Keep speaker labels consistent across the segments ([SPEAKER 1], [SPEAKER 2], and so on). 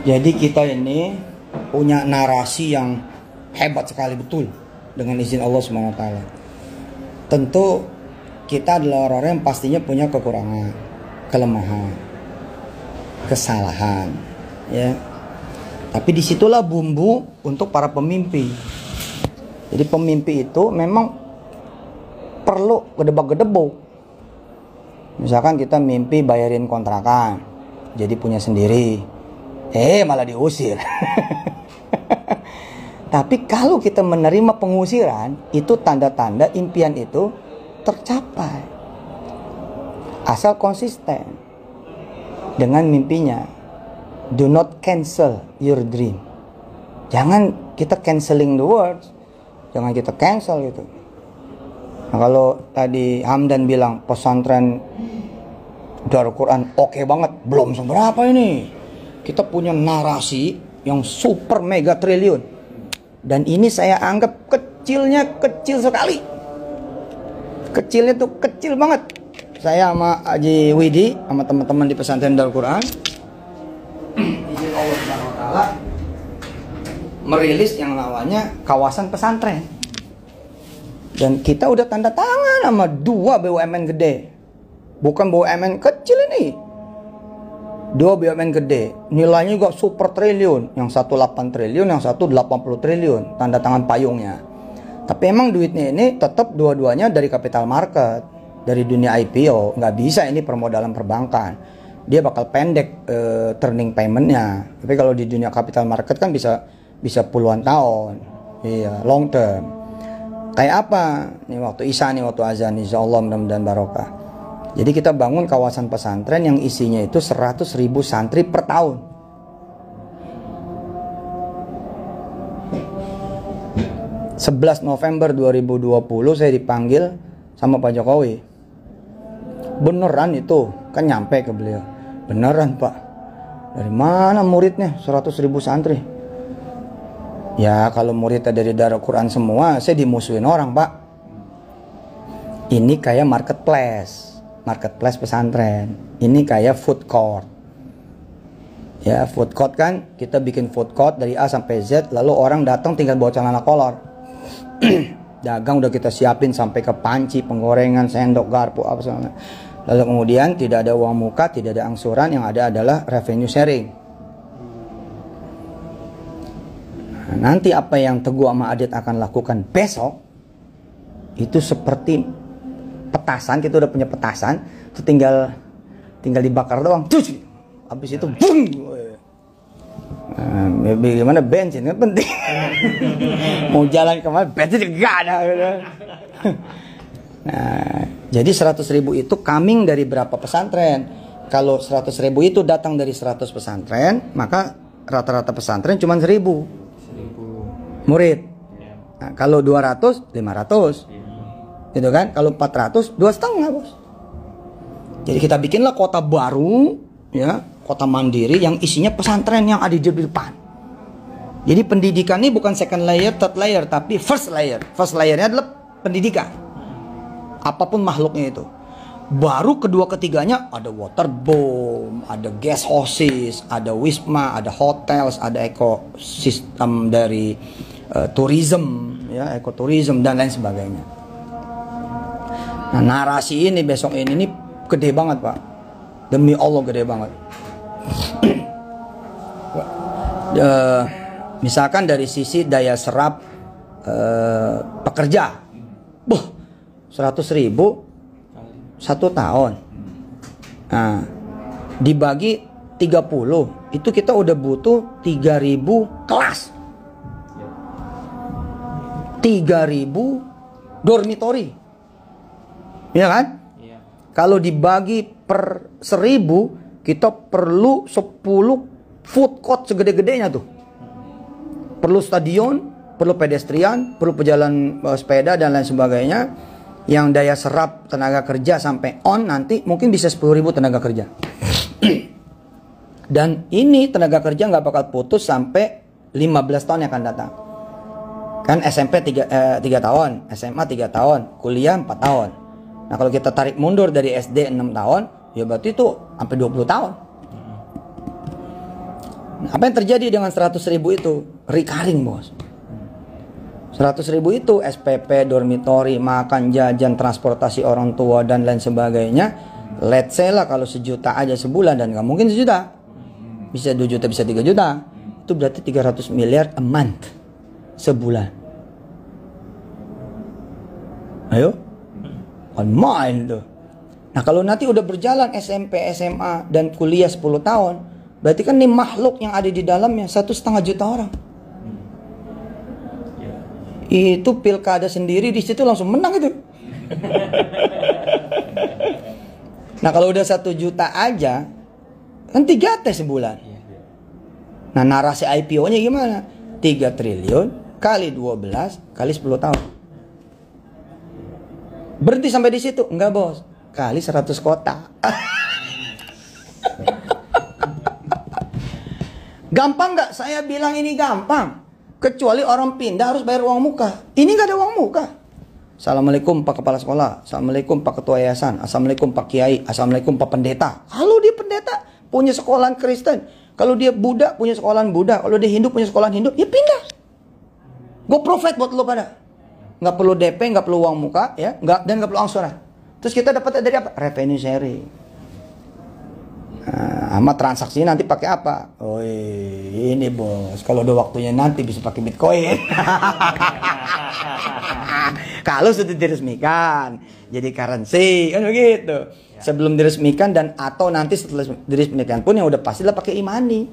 [SPEAKER 1] Jadi kita ini punya narasi yang hebat sekali betul dengan izin Allah SWT. Tentu kita adalah orang yang pastinya punya kekurangan, kelemahan, kesalahan, ya. Tapi disitulah bumbu untuk para pemimpi. Jadi pemimpi itu memang perlu gedebak-gedebuk. Misalkan kita mimpi bayarin kontrakan, jadi punya sendiri, malah diusir. Tapi kalau kita menerima pengusiran, itu tanda-tanda impian itu tercapai. Asal konsisten dengan mimpinya. Do not cancel your dream. Jangan kita canceling the words. Jangan kita cancel gitu. Nah, kalau tadi Hamdan bilang pesantren Darul Quran oke banget, belum seberapa ini. Kita punya narasi yang super mega triliun. Dan ini saya anggap kecilnya kecil sekali. Kecilnya tuh kecil banget. Saya sama Haji Widi, sama teman-teman di pesantren Darul Quran, izin Allah Subhanahu wa Ta'ala, merilis yang namanya kawasan pesantren. Dan kita udah tanda tangan sama 2 BUMN gede. Bukan BUMN kecil ini. 2 BUMN gede. Nilainya juga super triliun. Yang satu 8 triliun, yang satu 80 triliun. Tanda tangan payungnya. Tapi emang duitnya ini tetap dua-duanya dari capital market. Dari dunia IPO. Nggak bisa ini permodalan perbankan. Dia bakal pendek turning paymentnya. Tapi kalau di dunia capital market kan bisa puluhan tahun. Iya, long term. Kayak apa? Nih waktu Isya nih, waktu azan, insyaallah mudah-mudahan barokah. Jadi kita bangun kawasan pesantren yang isinya itu 100.000 santri per tahun. ...11 November 2020 saya dipanggil sama Pak Jokowi. Beneran itu, kan nyampe ke beliau. Beneran Pak. Dari mana muridnya 100.000 santri? Ya kalau muridnya dari Darul Quran semua, saya dimusuhin orang Pak. Ini kayak marketplace pesantren. Ini kayak food court. Ya food court kan, kita bikin food court dari A sampai Z, lalu orang datang tinggal bawa celana kolor. Dagang udah kita siapin sampai ke panci, penggorengan, sendok, garpu, apa segala. Lalu kemudian tidak ada uang muka, tidak ada angsuran, yang ada adalah revenue sharing. Nah, nanti apa yang Teguh sama Adit akan lakukan besok itu seperti petasan. Kita udah punya petasan, itu tinggal dibakar doang. Habis itu boom. Nah, bagaimana bensin kan penting. Mau jalan kemana bensin enggak ada. Nah, jadi 100.000 itu coming dari berapa pesantren? Kalau 100.000 itu datang dari 100 pesantren, maka rata-rata pesantren cuma 1.000 murid. Nah, kalau 200, 500. Gitu kan? Kalau 400, 2,5 bos. Jadi kita bikinlah kota baru, ya, kota mandiri yang isinya pesantren yang ada di depan. Jadi pendidikan ini bukan second layer, third layer, tapi first layer. First layernya adalah pendidikan. Apapun makhluknya itu. Baru kedua ketiganya ada waterboom, ada guest houses, ada wisma, ada hotels, ada ekosistem dari tourism, ya, ekoturism dan lain sebagainya. Nah, narasi ini besok ini gede banget Pak. Demi Allah gede banget. Misalkan dari sisi daya serap pekerja, 100.000 1 tahun. Nah, dibagi 30, itu kita udah butuh 3.000 kelas. 3.000 dormitory. Iya kan? Iya. Kalau dibagi per 1.000, kita perlu 10 food court segede-gedenya tuh. Perlu stadion, perlu pedestrian, perlu pejalan sepeda dan lain sebagainya. Yang daya serap tenaga kerja sampai on nanti mungkin bisa 10.000 tenaga kerja. Dan ini tenaga kerja nggak bakal putus sampai 15 tahun yang akan datang. Kan SMP 3 tahun, SMA 3 tahun, kuliah 4 tahun. Nah kalau kita tarik mundur dari SD 6 tahun, ya berarti itu sampai 20 tahun. Apa yang terjadi dengan 100.000 itu? Recurring, bos. 100.000 itu SPP, dormitory, makan, jajan, transportasi orang tua, dan lain sebagainya. Let's say lah kalau 1 juta aja sebulan, dan nggak mungkin 1 juta. Bisa 2 juta, bisa 3 juta. Itu berarti 300 miliar a month. Sebulan. Ayo. On mind tuh. Nah kalau nanti udah berjalan SMP, SMA, dan kuliah 10 tahun, berarti kan nih makhluk yang ada di dalamnya 1,5 juta orang. Itu pilkada sendiri di situ langsung menang itu. Nah kalau udah 1 juta aja, kan 3 T sebulan. Nah narasi IPO-nya gimana? 3 triliun kali 12 kali 10 tahun. Berhenti sampai di situ? Enggak, bos. Kali 100 kota. Gampang nggak? Saya bilang ini gampang. Kecuali orang pindah harus bayar uang muka. Ini nggak ada uang muka. Assalamualaikum Pak Kepala Sekolah. Assalamualaikum Pak Ketua Yayasan. Assalamualaikum Pak Kiai. Assalamualaikum Pak Pendeta. Kalau dia pendeta punya sekolahan Kristen. Kalau dia Buddha punya sekolahan Buddha. Kalau dia Hindu punya sekolahan Hindu, ya pindah. Gue profit buat lo pada. Nggak perlu DP, nggak perlu uang muka, ya, dan nggak perlu angsuran. Terus kita dapat dari apa? Revenue sharing. Nah, sama transaksi nanti pakai apa? Oh ini bos, kalau udah waktunya nanti bisa pakai Bitcoin. Kalau sudah diresmikan jadi currency, kan begitu. Sebelum diresmikan dan atau nanti setelah diresmikan pun yang udah pastilah pakai e-money.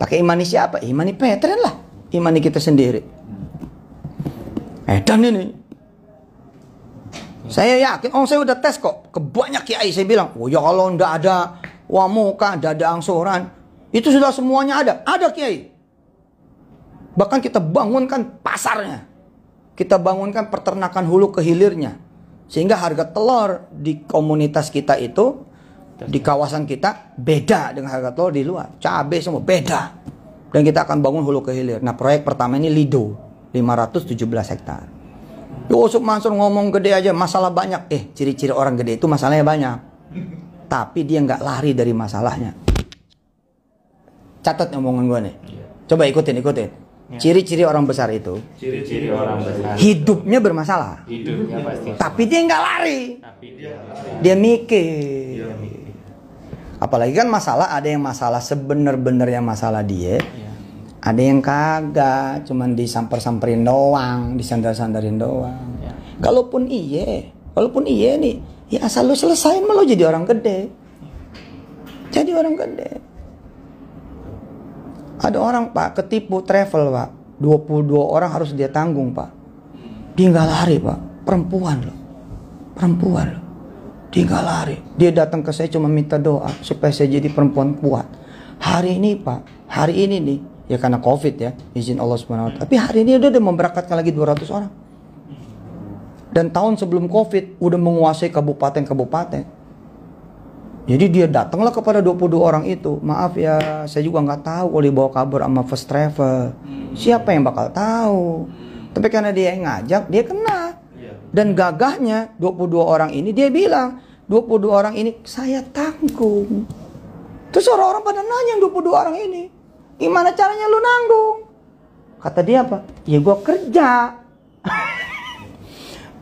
[SPEAKER 1] Pakai e-money siapa? E-money Petren lah, e-money kita sendiri. Dan ini saya yakin, saya udah tes kok ke banyak kiai, saya bilang, oh ya kalau ndak ada uang muka, ndak ada angsuran, itu sudah semuanya ada kiai. Bahkan kita bangunkan pasarnya, kita bangunkan peternakan hulu ke hilirnya, sehingga harga telur di komunitas kita itu, di kawasan kita beda dengan harga telur di luar, cabai semua beda, dan kita akan bangun hulu ke hilir. Nah proyek pertama ini Lido 517 hektar. Yusuf Mansur ngomong gede aja, masalah banyak. Ciri-ciri orang gede itu masalahnya banyak. Tapi dia nggak lari dari masalahnya. Catat omongan gue nih. Coba ikutin. Ciri-ciri orang besar itu. Ciri-ciri orang besar. Hidupnya bermasalah. Hidupnya pasti. Tapi dia nggak lari. Dia mikir. Apalagi kan masalah, ada yang masalah sebenar-benarnya masalah dia. Ada yang kagak, cuman disamper-samperin doang, disandar-sandarin doang. Kalaupun iya nih, ya asal lu selesain malah jadi orang gede. Jadi orang gede. Ada orang Pak ketipu travel Pak, 22 orang harus dia tanggung Pak. Dia nggak lari Pak, perempuan loh. Dia nggak lari. Dia datang ke saya cuma minta doa supaya saya jadi perempuan kuat. Hari ini Pak, hari ini nih. Ya karena COVID ya, izin Allah SWT. Tapi hari ini udah memberangkatkan lagi 200 orang. Dan tahun sebelum COVID udah menguasai kabupaten-kabupaten. Jadi dia datanglah kepada 22 orang itu. Maaf ya, saya juga nggak tahu kalau dibawa kabur sama first travel. Siapa yang bakal tahu? Tapi karena dia yang ngajak, dia kena. Dan gagahnya 22 orang ini dia bilang, 22 orang ini saya tanggung. Terus orang-orang pada nanya 22 orang ini, gimana caranya lu nanggung? Kata dia apa? Ya gue kerja.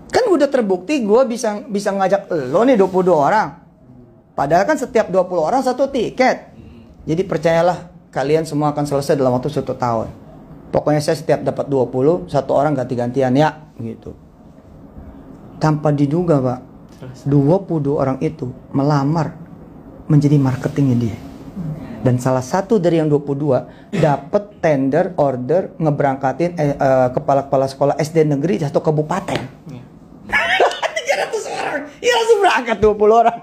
[SPEAKER 1] Kan udah terbukti gue bisa ngajak lo nih 22 orang. Padahal kan setiap 20 orang 1 tiket. Jadi percayalah kalian semua akan selesai dalam waktu 1 tahun. Pokoknya saya setiap dapat 20, 1 orang ganti-gantian ya gitu. Tanpa diduga Pak, 22 orang itu melamar menjadi marketingnya dia. Dan salah satu dari yang 22 dapat tender order ngeberangkatin kepala-kepala sekolah SD negeri satu kabupaten. 300 orang. Ya langsung berangkat 20 orang.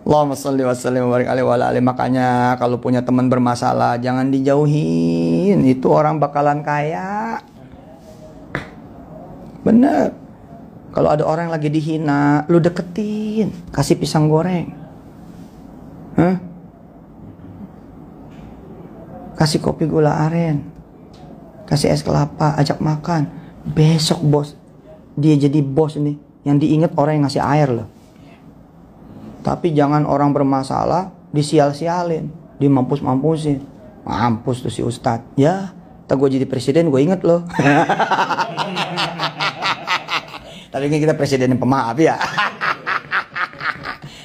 [SPEAKER 1] Allahumma sholli wa sallim wa barik alaihi wa ala alihi. Makanya kalau punya teman bermasalah jangan dijauhin. Itu orang bakalan kaya. Bener. Kalau ada orang yang lagi dihina, lu deketin, kasih pisang goreng. Kasih kopi gula aren, kasih es kelapa, ajak makan. Besok bos, dia jadi bos nih. Yang diingat orang yang ngasih air loh. Tapi jangan orang bermasalah disial-sialin, dimampus-mampusin. Mampus tuh si Ustadz. Ya, tak gue jadi presiden gue inget loh. Tapi ini kita presiden yang pemaaf ya.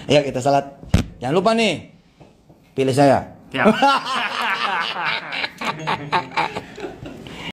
[SPEAKER 1] Ayo kita salat. Jangan lupa nih, pilih saya.